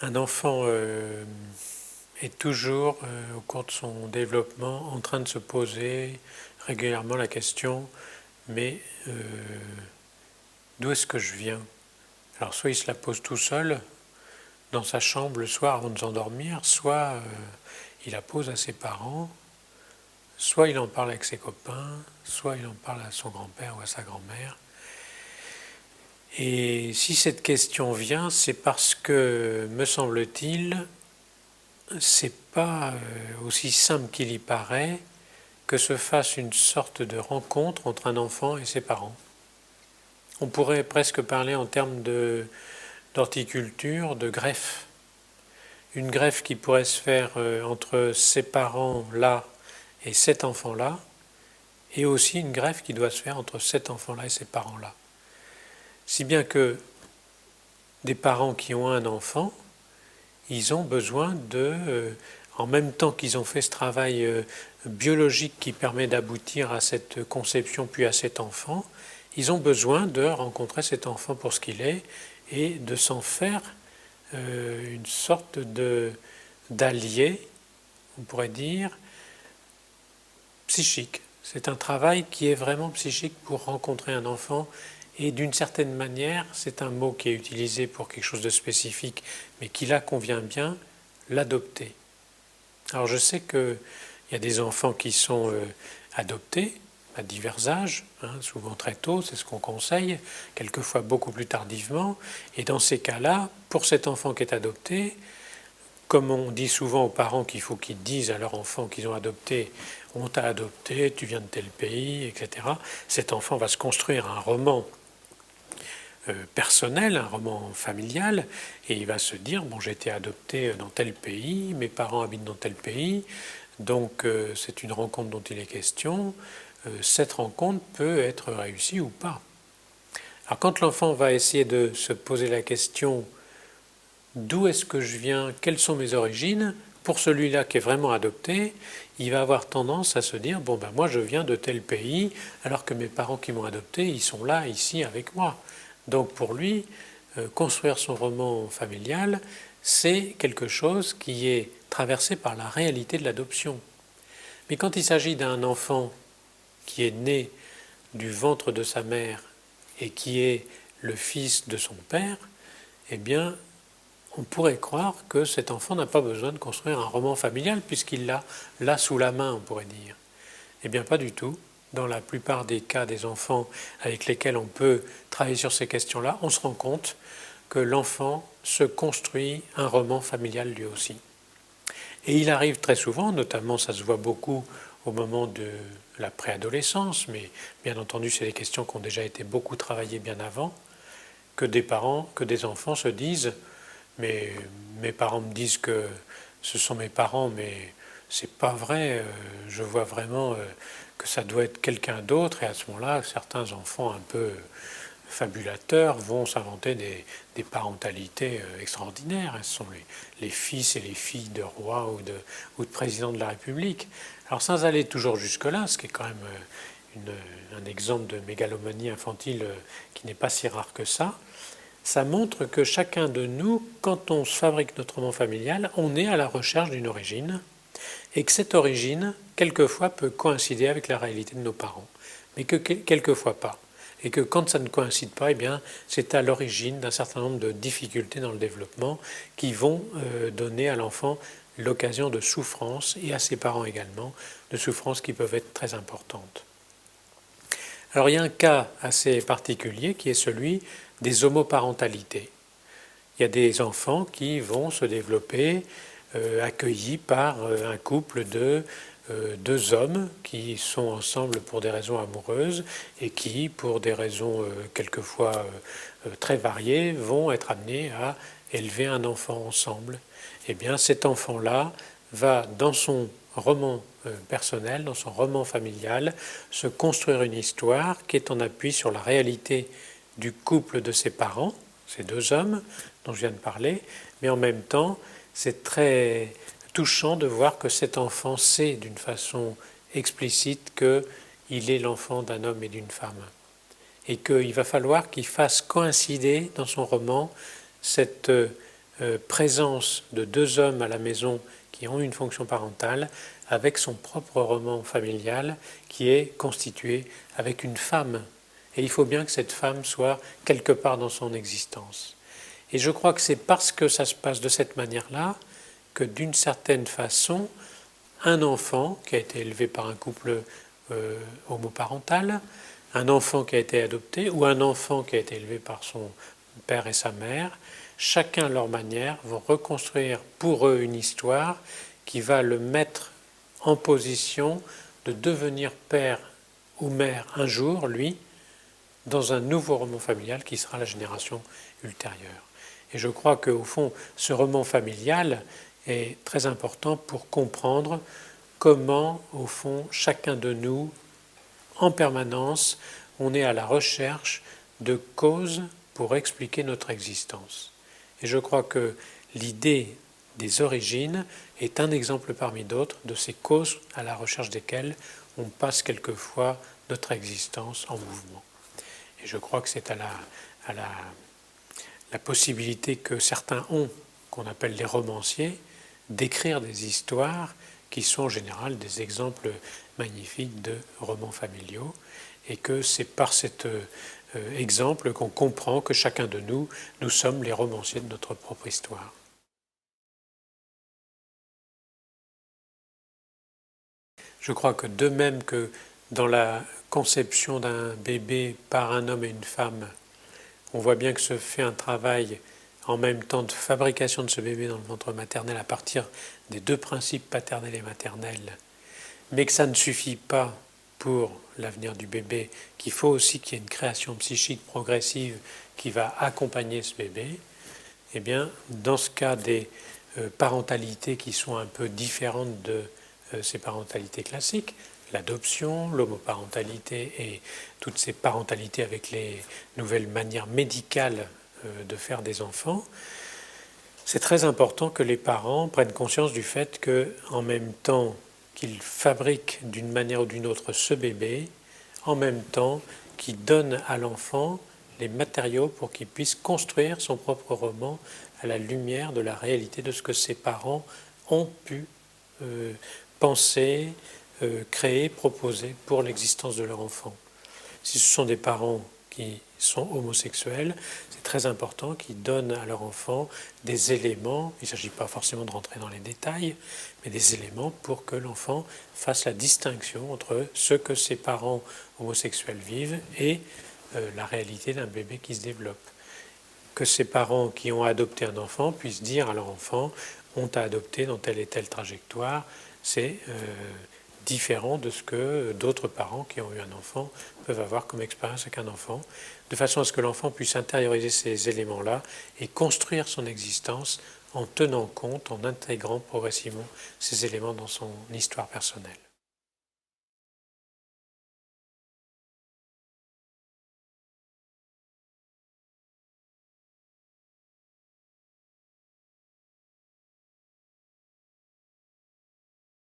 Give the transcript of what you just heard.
Un enfant est toujours, au cours de son développement, en train de se poser régulièrement la question, mais d'où est-ce que je viens? Alors soit il se la pose tout seul, dans sa chambre le soir avant de s'endormir, soit il la pose à ses parents, soit il en parle avec ses copains, soit il en parle à son grand-père ou à sa grand-mère. Et si cette question vient, c'est parce que, me semble-t-il, c'est pas aussi simple qu'il y paraît que se fasse une sorte de rencontre entre un enfant et ses parents. On pourrait presque parler en termes d'horticulture, de greffe. Une greffe qui pourrait se faire entre ces parents-là et cet enfant-là, et aussi une greffe qui doit se faire entre cet enfant-là et ces parents-là. Si bien que des parents qui ont un enfant, ils ont besoin en même temps qu'ils ont fait ce travail biologique qui permet d'aboutir à cette conception puis à cet enfant, ils ont besoin de rencontrer cet enfant pour ce qu'il est et de s'en faire une sorte d'allié, on pourrait dire, psychique. C'est un travail qui est vraiment psychique pour rencontrer un enfant et d'une certaine manière, c'est un mot qui est utilisé pour quelque chose de spécifique, mais qui là convient bien, l'adopter. Alors je sais qu'il y a des enfants qui sont adoptés à divers âges, souvent très tôt, c'est ce qu'on conseille, quelquefois beaucoup plus tardivement, et dans ces cas-là, pour cet enfant qui est adopté, comme on dit souvent aux parents qu'il faut qu'ils disent à leur enfant qu'ils ont adopté, on t'a adopté, tu viens de tel pays, etc., cet enfant va se construire un roman personnel, un roman familial, et il va se dire, bon, j'ai été adopté dans tel pays, mes parents habitent dans tel pays, donc c'est une rencontre dont il est question, cette rencontre peut être réussie ou pas. Alors quand l'enfant va essayer de se poser la question, d'où est-ce que je viens, quelles sont mes origines, pour celui-là qui est vraiment adopté, il va avoir tendance à se dire, bon ben moi je viens de tel pays, alors que mes parents qui m'ont adopté, ils sont là, ici, avec moi. Donc pour lui, construire son roman familial, c'est quelque chose qui est traversé par la réalité de l'adoption. Mais quand il s'agit d'un enfant qui est né du ventre de sa mère et qui est le fils de son père, eh bien, on pourrait croire que cet enfant n'a pas besoin de construire un roman familial puisqu'il l'a là sous la main, on pourrait dire. Eh bien, pas du tout. Dans la plupart des cas des enfants avec lesquels on peut travailler sur ces questions-là, on se rend compte que l'enfant se construit un roman familial lui aussi. Et il arrive très souvent, notamment ça se voit beaucoup au moment de la préadolescence, mais bien entendu c'est des questions qui ont déjà été beaucoup travaillées bien avant, que des parents, que des enfants se disent mais mes parents me disent que ce sont mes parents, mais c'est pas vrai, je vois vraiment que ça doit être quelqu'un d'autre, et à ce moment-là, certains enfants un peu fabulateurs vont s'inventer des parentalités extraordinaires. Ce sont les fils et les filles de rois ou de présidents de la République. Alors sans aller toujours jusque-là, ce qui est quand même un exemple de mégalomanie infantile qui n'est pas si rare que ça montre que chacun de nous, quand on se fabrique notre roman familial, on est à la recherche d'une origine, et que cette origine, quelquefois, peut coïncider avec la réalité de nos parents, mais que quelquefois pas. Et que quand ça ne coïncide pas, eh bien, c'est à l'origine d'un certain nombre de difficultés dans le développement qui vont donner à l'enfant l'occasion de souffrances, et à ses parents également, de souffrances qui peuvent être très importantes. Alors il y a un cas assez particulier qui est celui des homoparentalités. Il y a des enfants qui vont se développer accueillis par un couple de deux hommes qui sont ensemble pour des raisons amoureuses et qui, pour des raisons quelquefois très variées, vont être amenés à élever un enfant ensemble. Eh bien, cet enfant-là va, dans son roman personnel, dans son roman familial, se construire une histoire qui est en appui sur la réalité du couple de ses parents, ces deux hommes dont je viens de parler, mais en même temps, c'est très touchant de voir que cet enfant sait d'une façon explicite qu'il est l'enfant d'un homme et d'une femme. Et qu'il va falloir qu'il fasse coïncider dans son roman cette présence de deux hommes à la maison qui ont une fonction parentale avec son propre roman familial qui est constitué avec une femme. Et il faut bien que cette femme soit quelque part dans son existence. Et je crois que c'est parce que ça se passe de cette manière-là que d'une certaine façon, un enfant qui a été élevé par un couple homoparental, un enfant qui a été adopté ou un enfant qui a été élevé par son père et sa mère, chacun à leur manière vont reconstruire pour eux une histoire qui va le mettre en position de devenir père ou mère un jour, lui, dans un nouveau roman familial qui sera la génération ultérieure. Et je crois qu'au fond, ce roman familial est très important pour comprendre comment, au fond, chacun de nous, en permanence, on est à la recherche de causes pour expliquer notre existence. Et je crois que l'idée des origines est un exemple parmi d'autres de ces causes à la recherche desquelles on passe quelquefois notre existence en mouvement. Et je crois que c'est à la possibilité que certains ont, qu'on appelle les romanciers, d'écrire des histoires qui sont en général des exemples magnifiques de romans familiaux, et que c'est par cet exemple qu'on comprend que chacun de nous, nous sommes les romanciers de notre propre histoire. Je crois que de même que dans la conception d'un bébé par un homme et une femme, on voit bien que se fait un travail en même temps de fabrication de ce bébé dans le ventre maternel à partir des deux principes paternels et maternels, mais que ça ne suffit pas pour l'avenir du bébé, qu'il faut aussi qu'il y ait une création psychique progressive qui va accompagner ce bébé. Eh bien, dans ce cas des parentalités qui sont un peu différentes de ces parentalités classiques, l'adoption, l'homoparentalité et toutes ces parentalités avec les nouvelles manières médicales de faire des enfants, c'est très important que les parents prennent conscience du fait qu'en même temps qu'ils fabriquent d'une manière ou d'une autre ce bébé, en même temps qu'ils donnent à l'enfant les matériaux pour qu'il puisse construire son propre roman à la lumière de la réalité de ce que ses parents ont pu penser, créer, proposer pour l'existence de leur enfant. Si ce sont des parents qui sont homosexuels, c'est très important qu'ils donnent à leur enfant des éléments, il ne s'agit pas forcément de rentrer dans les détails, mais des éléments pour que l'enfant fasse la distinction entre ce que ses parents homosexuels vivent et la réalité d'un bébé qui se développe. Que ces parents qui ont adopté un enfant puissent dire à leur enfant « on t'a adopté dans telle et telle trajectoire », c'est différent de ce que d'autres parents qui ont eu un enfant peuvent avoir comme expérience avec un enfant, de façon à ce que l'enfant puisse intérioriser ces éléments-là et construire son existence en tenant compte, en intégrant progressivement ces éléments dans son histoire personnelle.